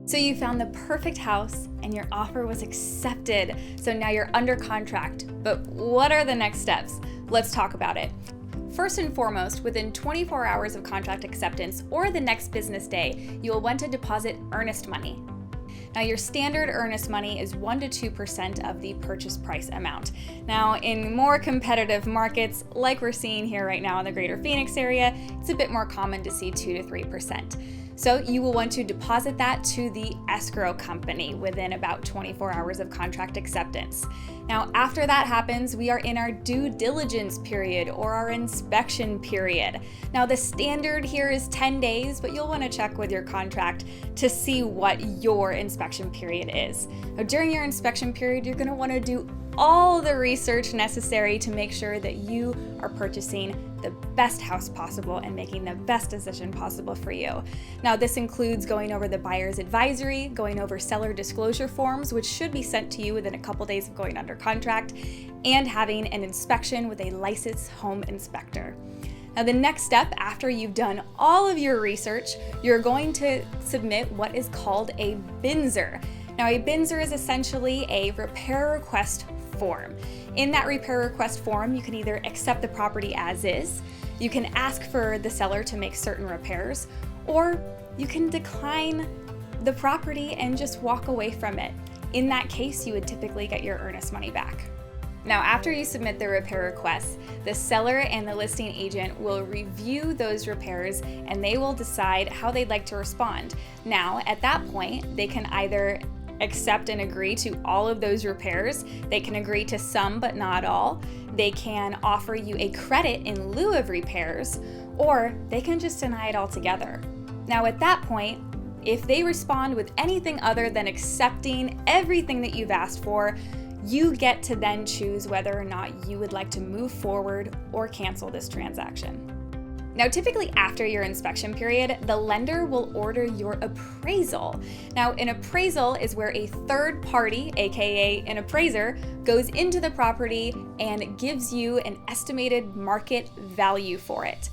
So you found the perfect house and your offer was accepted. So now you're under contract. But what are the next steps? Let's talk about it. First and foremost, within 24 hours of contract acceptance or the next business day, you will want to deposit earnest money. Now, your standard earnest money is 1% to 2% of the purchase price amount. Now, in more competitive markets, like we're seeing here right now in the greater Phoenix area, it's a bit more common to see 2% to 3%. So you will want to deposit that to the escrow company within about 24 hours of contract acceptance. Now, after that happens, we are in our due diligence period or our inspection period. Now, the standard here is 10 days, but you'll want to check with your contract to see what your inspection period is. Now, during your inspection period, you're going to want to do all the research necessary to make sure that you are purchasing the best house possible and making the best decision possible for you. Now, this includes going over the buyer's advisory, going over seller disclosure forms, which should be sent to you within a couple days of going under contract, and having an inspection with a licensed home inspector. Now, the next step after you've done all of your research, you're going to submit what is called a BINSR. Now, a BINSR is essentially a repair request form. In that repair request form, you can either accept the property as is, you can ask for the seller to make certain repairs, or you can decline the property and just walk away from it. In that case, you would typically get your earnest money back. Now, after you submit the repair request, the seller and the listing agent will review those repairs and they will decide how they'd like to respond. Now, at that point, they can either accept and agree to all of those repairs. They can agree to some but not all. They can offer you a credit in lieu of repairs, or they can just deny it altogether. Now, at that point, if they respond with anything other than accepting everything that you've asked for, you get to then choose whether or not you would like to move forward or cancel this transaction. Now, typically after your inspection period, the lender will order your appraisal. Now, an appraisal is where a third party, aka an appraiser, goes into the property and gives you an estimated market value for it.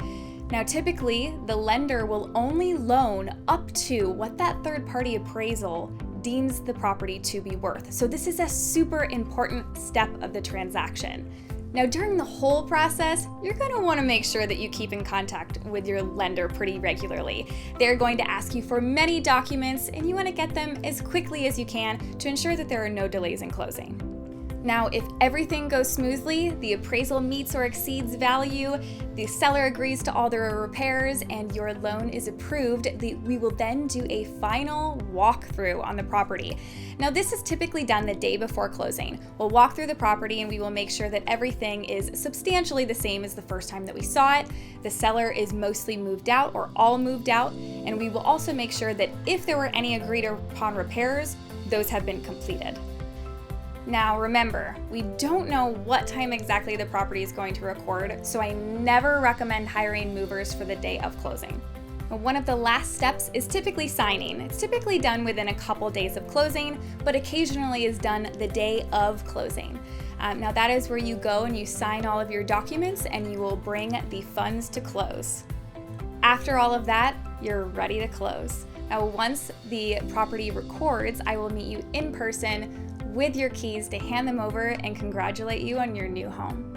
Now, typically, the lender will only loan up to what that third party appraisal deems the property to be worth. So this is a super important step of the transaction. Now, during the whole process, you're going to want to make sure that you keep in contact with your lender pretty regularly. They're going to ask you for many documents, and you want to get them as quickly as you can to ensure that there are no delays in closing. Now, if everything goes smoothly, the appraisal meets or exceeds value, the seller agrees to all their repairs, and your loan is approved, we will then do a final walkthrough on the property. Now, this is typically done the day before closing. We'll walk through the property and we will make sure that everything is substantially the same as the first time that we saw it. The seller is mostly moved out or all moved out, and we will also make sure that if there were any agreed upon repairs, those have been completed. Now, remember, we don't know what time exactly the property is going to record, so I never recommend hiring movers for the day of closing. One of the last steps is typically signing. It's typically done within a couple days of closing, but occasionally is done the day of closing. Now, that is where you go and you sign all of your documents and you will bring the funds to close. After all of that, you're ready to close. Now, once the property records, I will meet you in person with your keys to hand them over and congratulate you on your new home.